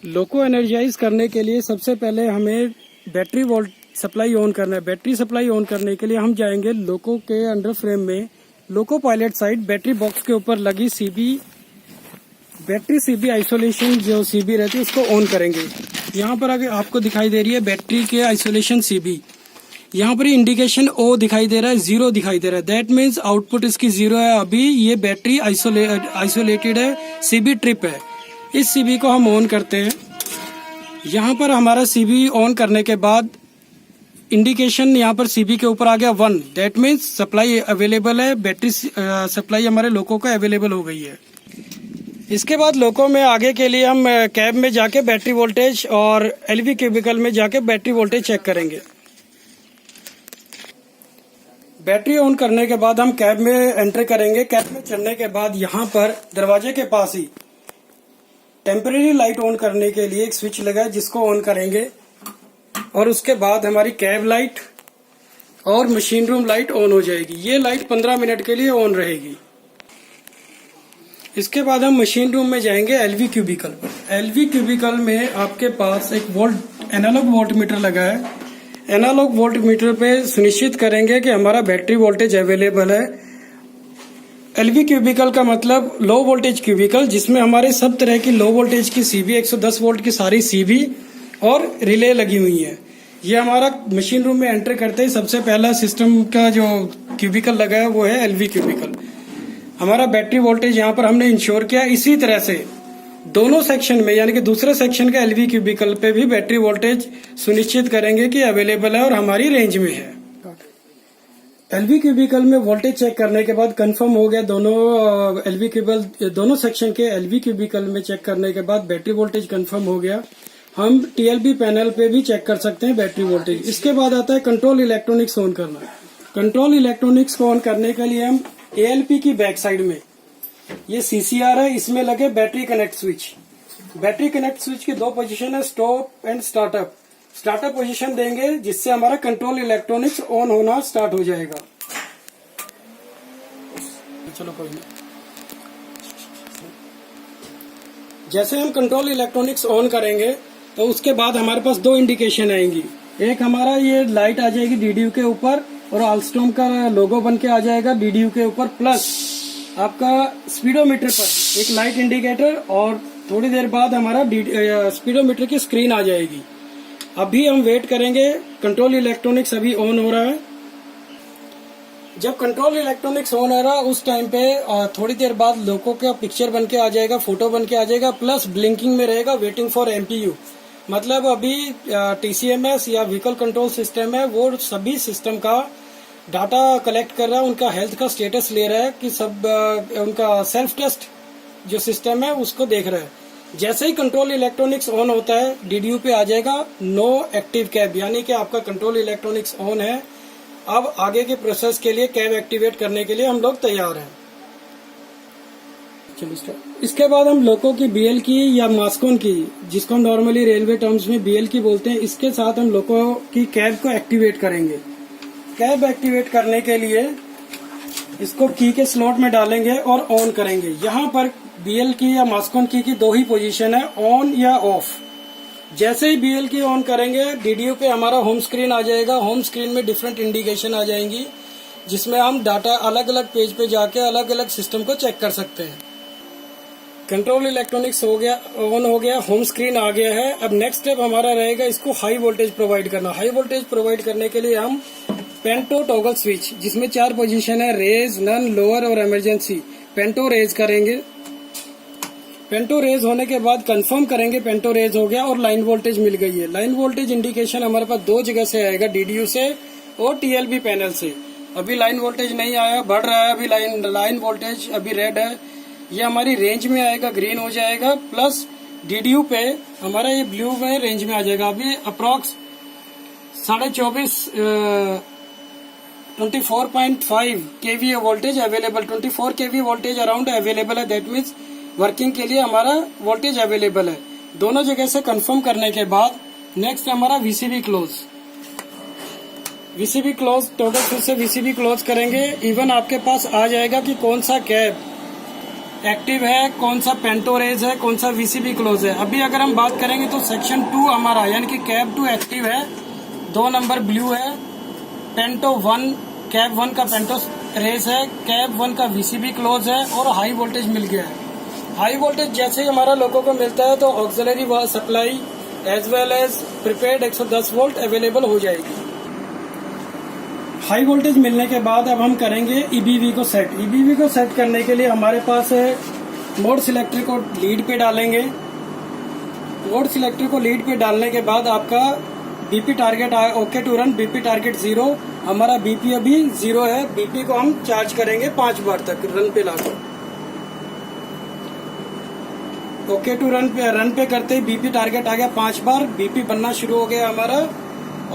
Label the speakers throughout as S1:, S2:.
S1: लोको energise करने के लिए सबसे पहले हमें बैटरी वोल्ट सप्लाई ऑन करना है। बैटरी सप्लाई ऑन करने के लिए हम जाएंगे लोको के अंडर फ्रेम में, loco pilot side battery box के ऊपर लगी बैटरी सीबी आइसोलेशन जो सीबी रहती है उसको ऑन करेंगे। यहाँ पर आगे आपको दिखाई दे रही है बैटरी के आइसोलेशन सीबी। यहाँ पर इंडिकेशन ओ दिखाई दे रहा है, 0 दिखाई दे रहा है। दैट मीन्स आउटपुट इसकी 0 है। अभी ये बैटरी आइसोलेटेड है, सीबी ट्रिप है। इस सीबी को हम ऑन करते हैं। यहाँ पर हमारा सीबी ऑन करने के बाद इंडिकेशन यहाँ पर सीबी के ऊपर आ गया 1। दैट मीन्स सप्लाई अवेलेबल है, बैटरी सप्लाई हमारे लोको को अवेलेबल हो गई है। इसके बाद लोको में आगे के लिए हम कैब में जाके बैटरी वोल्टेज और एलवी क्यूबिकल में जाके बैटरी वोल्टेज चेक करेंगे। बैटरी ऑन करने के बाद हम कैब में एंटर करेंगे। कैब में चढ़ने के बाद यहाँ पर दरवाजे के पास ही टेम्परेरी लाइट ऑन करने के लिए एक स्विच लगा है जिसको ऑन करेंगे और उसके बाद हमारी कैब लाइट और मशीन रूम लाइट ऑन हो जाएगी। ये लाइट 15 मिनट के लिए ऑन रहेगी। इसके बाद हम मशीन रूम में जाएंगे एलवी क्यूबिकल पर। एलवी क्यूबिकल में आपके पास एक एनालॉग वोल्ट मीटर लगा है। एनालॉग वोल्ट मीटर पे सुनिश्चित करेंगे कि हमारा बैटरी वोल्टेज अवेलेबल है। एलवी क्यूबिकल का मतलब लो वोल्टेज क्यूबिकल, जिसमें हमारे सब तरह की लो वोल्टेज की सीबी 110 वोल्ट की सारी सीबी और रिले लगी हुई है। ये हमारा मशीन रूम में एंटर करते ही सबसे पहला सिस्टम का जो क्यूबिकल लगा है वो है एलवी क्यूबिकल। हमारा बैटरी वोल्टेज यहाँ पर हमने इंश्योर किया। इसी तरह से दोनों सेक्शन में यानी कि दूसरे सेक्शन के एलवी क्यूबिकल पे भी बैटरी वोल्टेज सुनिश्चित करेंगे कि अवेलेबल है और हमारी रेंज में है। एलवी क्यूबिकल में वोल्टेज चेक करने के बाद कंफर्म हो गया। दोनों सेक्शन के एलवी क्यूबिकल में चेक करने के बाद बैटरी वोल्टेज कंफर्म हो गया। हम टीएलबी पैनल पे भी चेक कर सकते हैं बैटरी वोल्टेज। इसके बाद आता है कंट्रोल इलेक्ट्रॉनिक्स ऑन करना। कंट्रोल इलेक्ट्रॉनिक्स को ऑन करने के लिए हम एएलपी की बैक साइड में ये सीसीआर है, इसमें लगे battery connect switch. Battery connect switch की 2 पोजीशन है, stop and startup. Startup position देंगे जिससे हमारा कंट्रोल इलेक्ट्रॉनिक्स ऑन होना स्टार्ट हो जाएगा। चलो कोई नहीं। जैसे हम कंट्रोल इलेक्ट्रॉनिक्स ऑन करेंगे तो उसके बाद हमारे पास 2 इंडिकेशन आएंगी। एक हमारा ये लाइट आ जाएगी डीडीयू के ऊपर और आल्स्टॉम का लोगो बन के आ जाएगा डीडीयू के ऊपर, प्लस आपका स्पीडोमीटर पर एक लाइट इंडिकेटर और थोड़ी देर बाद हमारा स्पीडोमीटर की स्क्रीन आ जाएगी। अभी हम वेट करेंगे। कंट्रोल इलेक्ट्रॉनिक्स अभी ऑन हो रहा है। जब कंट्रोल इलेक्ट्रॉनिक्स ऑन हो रहा है उस टाइम पे थोड़ी देर बाद लोको का पिक्चर बन के आ जाएगा, फोटो बन के आ जाएगा, प्लस ब्लिंकिंग में रहेगा वेटिंग फॉर एमपीयू। मतलब अभी टीसीएमएस या व्हीकल कंट्रोल सिस्टम है वो सभी सिस्टम का डाटा कलेक्ट कर रहा है, उनका हेल्थ का स्टेटस ले रहा है कि सब उनका सेल्फ टेस्ट जो सिस्टम है उसको देख रहा है। जैसे ही कंट्रोल इलेक्ट्रॉनिक्स ऑन होता है डीडीयू पे आ जाएगा नो एक्टिव कैब, यानी कि आपका कंट्रोल इलेक्ट्रॉनिक्स ऑन है। अब आगे के प्रोसेस के लिए कैब एक्टिवेट करने के लिए हम लोग तैयार हैं। इसके बाद हम लोको की बीएल की या मास्कॉन की, जिसको हम नॉर्मली रेलवे टर्म्स में बीएल की बोलते हैं, इसके साथ हम लोको की कैब को एक्टिवेट करेंगे। कैब एक्टिवेट करने के लिए इसको की के स्लॉट में डालेंगे और ऑन करेंगे। यहाँ पर बीएल की या मास्कॉन की 2 ही पोजीशन है, ऑन या ऑफ। जैसे ही बीएल की ऑन करेंगे डीडीयू पे हमारा होम स्क्रीन आ जाएगा। होम स्क्रीन में डिफरेंट इंडिकेशन आ जाएंगी जिसमें हम डाटा अलग अलग पेज पे जाके अलग अलग सिस्टम को चेक कर सकते हैं। कंट्रोल इलेक्ट्रॉनिक्स हो गया, ऑन हो गया, होम स्क्रीन आ गया है। अब नेक्स्ट स्टेप हमारा रहेगा इसको हाई वोल्टेज प्रोवाइड करना। हाई वोल्टेज प्रोवाइड करने के लिए हम पेंटो टॉगल स्विच, जिसमें 4 पोजीशन है, रेज, नन, लोअर और इमरजेंसी, पेंटो रेज करेंगे। पेंटो रेज होने के बाद कंफर्म करेंगे पेंटो रेज हो गया और लाइन वोल्टेज मिल गई है। लाइन वोल्टेज इंडिकेशन हमारे पास 2 जगह से आएगा, डीडीयू से और टीएलबी पैनल से। अभी लाइन वोल्टेज नहीं आया, बढ़ रहा है अभी लाइन वोल्टेज अभी रेड है। ये हमारी रेंज में आएगा, ग्रीन हो जाएगा, प्लस डीडीयू पे हमारा ये ब्लू में रेंज में आ जाएगा। अभी अप्रॉक्स 24.5 केवीए वोल्टेज अवेलेबल, 24 केवी वोल्टेज अराउंड अवेलेबल है। दैट मीन्स वर्किंग के लिए हमारा वोल्टेज अवेलेबल है। दोनों जगह से कंफर्म करने के बाद नेक्स्ट हमारा VCB close. VCB close total फिर से वीसीबी क्लोज करेंगे। इवन आपके पास आ जाएगा कि कौन सा कैब एक्टिव है, कौन सा पेंटो रेज है, कौन सा वीसीबी क्लोज है। अभी अगर हम बात करेंगे तो सेक्शन 2 हमारा यानी कि कैब 2 एक्टिव है, 2 नंबर ब्लू है, पेंटो 1 कैब 1 का पेंटो रेस है, कैब 1 का वीसीबी क्लोज है और हाई वोल्टेज मिल गया है। हाई वोल्टेज जैसे ही हमारा लोगों को मिलता है तो auxiliary supply as well as prepaid 110 volt available हो जाएगी। हाई वोल्टेज मिलने के बाद अब हम करेंगे ईबीवी को सेट। ईबीवी को सेट करने के लिए हमारे पास मोड सिलेक्टर को लीड पे डालेंगे। मोड सिलेक्टर को लीड पे डालने के बाद आपका BP target okay to run, BP target 0। हमारा बीपी अभी 0 है। बीपी को हम चार्ज करेंगे 5 बार तक रन पे लाकर। ओके टू रन पे करते ही बीपी टारगेट आ गया 5 बार, बीपी बनना शुरू हो गया हमारा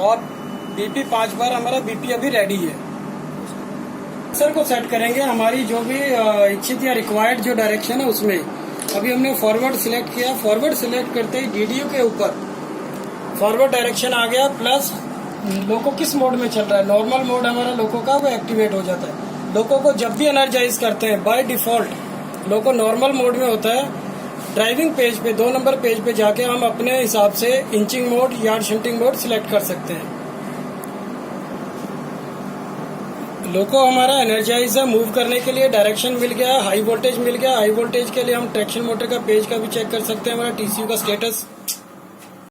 S1: और बीपी 5 बार हमारा बीपी अभी रेडी है। सर को सेट करेंगे हमारी जो भी इच्छित या रिक्वायर्ड जो डायरेक्शन है उसमें। अभी हमने फॉरवर्ड सिलेक्ट किया, फॉरवर्ड सिलेक्ट करते ही डीडीयू के ऊपर फॉरवर्ड डायरेक्शन आ गया, प्लस लोको किस मोड में चल रहा है, नॉर्मल मोड हमारा लोको का वो एक्टिवेट हो जाता है। लोको को जब भी एनर्जाइज करते हैं by default loco normal mode में होता है। ड्राइविंग पेज पे 2 नंबर पेज पे जाके हम अपने हिसाब से inching mode yard shunting mode select कर सकते हैं। लोको हमारा एनर्जाइज है, मूव करने के लिए डायरेक्शन मिल गया, हाई वोल्टेज मिल गया। हाई वोल्टेज के लिए हम ट्रैक्शन मोटर का पेज का भी चेक कर सकते हैं, हमारा टीसीयू का स्टेटस।